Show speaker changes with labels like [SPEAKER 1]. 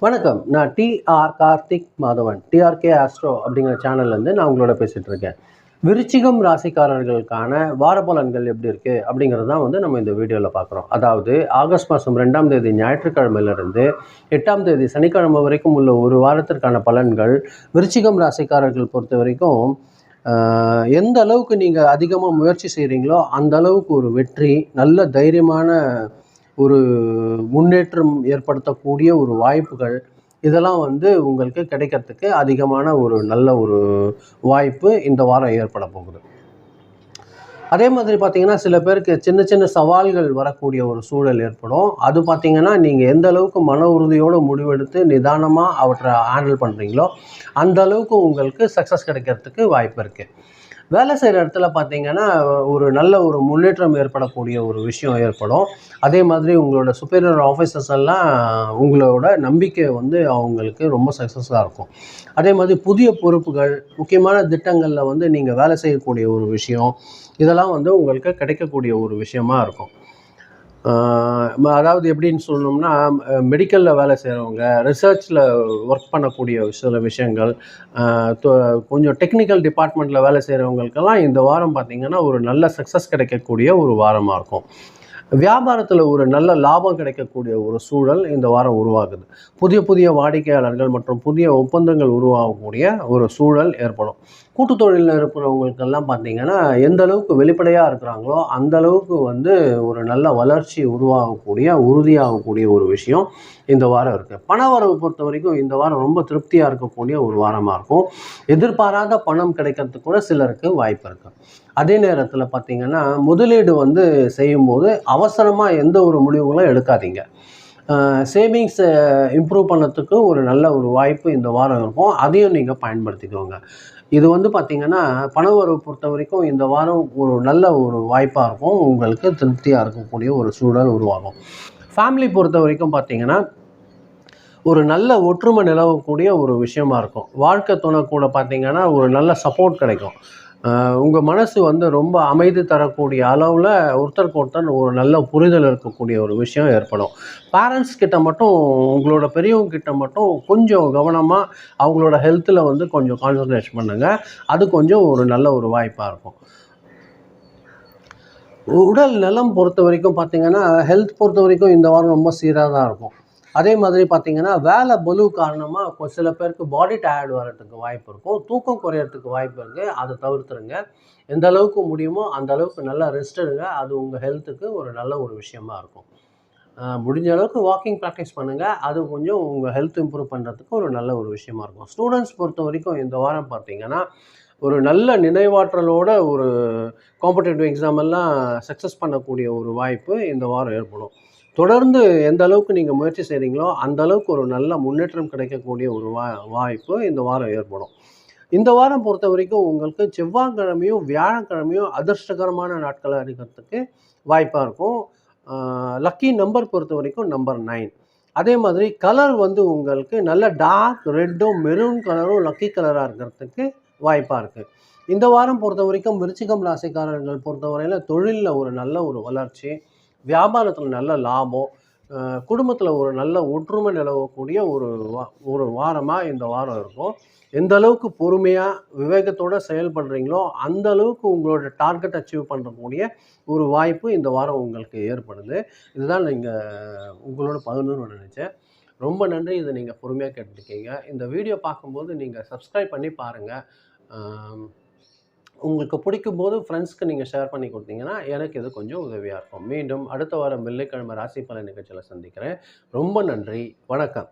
[SPEAKER 1] வணக்கம். நான் TR Karthik Madhavan. TRK Astro அப்படிங்கிற சேனல்லேருந்து நான் உங்களோட பேசிகிட்டு இருக்கேன். விருச்சிகம் ராசிக்காரர்களுக்கான வார பலன்கள் எப்படி இருக்குது அப்படிங்கிறது தான் நம்ம இந்த வீடியோவில் பார்க்குறோம். அதாவது ஆகஸ்ட் மாதம் 2ஆம் தேதி ஞாயிற்றுக்கிழமையிலிருந்து 8ஆம் தேதி சனிக்கிழமை வரைக்கும் உள்ள ஒரு வாரத்திற்கான பலன்கள் விருச்சிகம் ராசிக்காரர்கள் பொறுத்த வரைக்கும் எந்த அளவுக்கு நீங்கள் அதிகமாக முயற்சி செய்கிறீங்களோ அந்த அளவுக்கு ஒரு வெற்றி, நல்ல தைரியமான ஒரு முன்னேற்றம் ஏற்படுத்தக்கூடிய ஒரு வாய்ப்புகள், இதெல்லாம் உங்களுக்கு கிடைக்கிறதுக்கு அதிகமான ஒரு நல்ல ஒரு வாய்ப்பு இந்த வாரம் ஏற்பட போகுது. அதே மாதிரி பார்த்தீங்கன்னா, சில பேருக்கு சின்ன சின்ன சவால்கள் வரக்கூடிய ஒரு சூழல் ஏற்படும். அது பார்த்தீங்கன்னா, நீங்கள் எந்த அளவுக்கு மன உறுதியோடு முடிவெடுத்து நிதானமாக அவற்றை ஹேண்டில் பண்ணுறீங்களோ அந்த அளவுக்கு உங்களுக்கு சக்ஸஸ் கிடைக்கிறதுக்கு வாய்ப்பு இருக்குது. வேலை செய்கிற இடத்துல பார்த்தீங்கன்னா, ஒரு நல்ல ஒரு முன்னேற்றம் ஏற்படக்கூடிய ஒரு விஷயம் ஏற்படும். அதே மாதிரி உங்களோட சுப்பீரியர் ஆஃபீஸர்ஸ் எல்லாம் உங்களோட நம்பிக்கை அவங்களுக்கு ரொம்ப சக்ஸஸாக இருக்கும். அதே மாதிரி புதிய பொறுப்புகள், முக்கியமான திட்டங்களில் நீங்கள் வேலை செய்யக்கூடிய ஒரு விஷயம், இதெல்லாம் உங்களுக்கு கிடைக்கக்கூடிய ஒரு விஷயமா இருக்கும். அதாவது எப்படின்னு சொல்லணும்னா, மெடிக்கலில் வேலை செய்கிறவங்க, ரிசர்ச்சில் ஒர்க் பண்ணக்கூடிய சில விஷயங்கள், கொஞ்சம் டெக்னிக்கல் டிபார்ட்மெண்ட்டில் வேலை செய்கிறவங்களுக்கெல்லாம் இந்த வாரம் பார்த்திங்கன்னா ஒரு நல்ல சக்ஸஸ் கிடைக்கக்கூடிய ஒரு வாரமாக இருக்கும். வியாபாரத்தில் ஒரு நல்ல லாபம் கிடைக்கக்கூடிய ஒரு சூழல் இந்த வாரம் உருவாகுது. புதிய புதிய வாடிக்கையாளர்கள் மற்றும் புதிய ஒப்பந்தங்கள் உருவாகக்கூடிய ஒரு சூழல் ஏற்படும். கூட்டு தொழிலில் இருக்கிறவங்களுக்கெல்லாம் பார்த்திங்கன்னா, எந்த அளவுக்கு வெளிப்படையாக இருக்கிறாங்களோ அந்த அளவுக்கு ஒரு நல்ல வளர்ச்சி உருவாகக்கூடிய, உறுதியாகக்கூடிய ஒரு விஷயம் இந்த வாரம் இருக்குது. பண வரவு பொறுத்த வரைக்கும் இந்த வாரம் ரொம்ப திருப்தியாக இருக்கக்கூடிய ஒரு வாரமாக இருக்கும். எதிர்பாராத பணம் கிடைக்கிறதுக்கு கூட சிலருக்கு வாய்ப்பு இருக்குது. அதே நேரத்தில் பார்த்திங்கன்னா, முதலீடு செய்யும்போது அவசரமாக எந்த ஒரு முடிவுகளும் எடுக்காதீங்க. சேவிங்ஸை இம்ப்ரூவ் பண்ணத்துக்கு ஒரு நல்ல ஒரு வாய்ப்பு இந்த வாரம் இருக்கும். அதையும் நீங்கள் பயன்படுத்திக்கோங்க. இது பார்த்திங்கன்னா, பண வரவு பொறுத்த வரைக்கும் இந்த வாரம் ஒரு நல்ல ஒரு வாய்ப்பாக இருக்கும். உங்களுக்கு திருப்தியாக இருக்கக்கூடிய ஒரு சூழல் உருவாகும். ஃபேமிலி பொறுத்த வரைக்கும் பார்த்திங்கன்னா, ஒரு நல்ல ஒற்றுமை நிலவக்கூடிய ஒரு விஷயமா இருக்கும். வாழ்க்கை துணை கூட பார்த்திங்கன்னா ஒரு நல்ல சப்போர்ட் கிடைக்கும். உங்கள் மனசு ரொம்ப அமைதி தரக்கூடிய அளவில் ஒருத்தருக்கு ஒருத்தர் ஒரு நல்ல புரிதல் இருக்கக்கூடிய ஒரு விஷயம் ஏற்படும். பேரண்ட்ஸ் கிட்ட மட்டும், உங்களோட பெரியவங்க கிட்ட மட்டும் கொஞ்சம் கவனமாக அவங்களோட ஹெல்த்தில் கொஞ்சம் கான்சன்ட்ரேட் பண்ணுங்கள். அது கொஞ்சம் ஒரு நல்ல ஒரு வாய்ப்பாக இருக்கும். உடல் நலம் பொறுத்த வரைக்கும் பார்த்திங்கன்னா, ஹெல்த் பொறுத்த வரைக்கும் இந்த வாரம் ரொம்ப சீராக தான் இருக்கும். அதே மாதிரி பார்த்திங்கன்னா, வேலை பளு காரணமாக சில பேருக்கு பாடி டயர்டு வர்றதுக்கு வாய்ப்பு இருக்கும். தூக்கம் குறையிறதுக்கு வாய்ப்பு இருக்குது. அதை தவிர்த்துருங்க. எந்த அளவுக்கு முடியுமோ அந்த அளவுக்கு நல்லா ரெஸ்ட் எடுங்க. அது உங்கள் ஹெல்த்துக்கு ஒரு நல்ல ஒரு விஷயமா இருக்கும். முடிஞ்ச அளவுக்கு வாக்கிங் ப்ராக்டிஸ் பண்ணுங்கள். அது கொஞ்சம் உங்கள் ஹெல்த் இம்ப்ரூவ் பண்ணுறதுக்கு ஒரு நல்ல ஒரு விஷயமா இருக்கும். ஸ்டூடெண்ட்ஸ் பொறுத்த வரைக்கும் இந்த வாரம் பார்த்திங்கன்னா, ஒரு நல்ல நினைவாற்றலோட ஒரு காம்படிட்டிவ் எக்ஸாம் எல்லாம் சக்ஸஸ் பண்ணக்கூடிய ஒரு வாய்ப்பு இந்த வாரம் ஏற்படும். தொடர்ந்து எந்த அளவுக்கு நீங்கள் முயற்சி செய்கிறீங்களோ அந்த அளவுக்கு ஒரு நல்ல முன்னேற்றம் கிடைக்கக்கூடிய ஒரு வாய்ப்பு இந்த வாரம் ஏற்படும். இந்த வாரம் பொறுத்த வரைக்கும் உங்களுக்கு செவ்வாய்க்கிழமையும் வியாழக்கிழமையும் அதிர்ஷ்டகரமான நாட்களாக இருக்கிறதுக்கு வாய்ப்பாக இருக்கும். லக்கி நம்பர் பொறுத்த வரைக்கும் நம்பர் 9. அதே மாதிரி கலர் உங்களுக்கு நல்ல டார்க் ரெட்டும் மெரூன் கலரும் லக்கி கலராக இருக்கிறதுக்கு வாய்ப்பாக இருக்குது. இந்த வாரம் பொறுத்த வரைக்கும் விருச்சிகம் ராசிக்காரர்கள் பொறுத்தவரையில் தொழிலில் ஒரு நல்ல ஒரு வளர்ச்சி, வியாபாரத்தில் நல்ல லாபம், குடும்பத்தில் ஒரு நல்ல ஒற்றுமை நிலவக்கூடிய ஒரு வாரமாக இந்த வாரம் இருக்கும். எந்த அளவுக்கு பொறுமையாக விவேகத்தோடு செயல்படுறீங்களோ அந்த அளவுக்கு உங்களோட டார்கெட் அச்சீவ் பண்ணக்கூடிய ஒரு வாய்ப்பு இந்த வாரம் உங்களுக்கு ஏற்படுது. இதுதான் நீங்கள் உங்களோட பகிர்ந்துன்னு நினச்சேன். ரொம்ப நன்றி. இதை நீங்கள் பொறுமையாக கேட்டுருக்கீங்க. இந்த வீடியோ பார்க்கும்போது நீங்கள் சப்ஸ்கிரைப் பண்ணி பாருங்கள். உங்களுக்கு பிடிக்கும்போது ஃப்ரெண்ட்ஸ்க்கு நீங்கள் ஷேர் பண்ணி கொடுத்தீங்கன்னா எனக்கு இது கொஞ்சம் உதவியாக இருக்கும். மீண்டும் அடுத்த வாரம் வெள்ளிக்கிழமை ராசி பலன் நிகழ்ச்சியில் சந்திக்கிறேன். ரொம்ப நன்றி. வணக்கம்.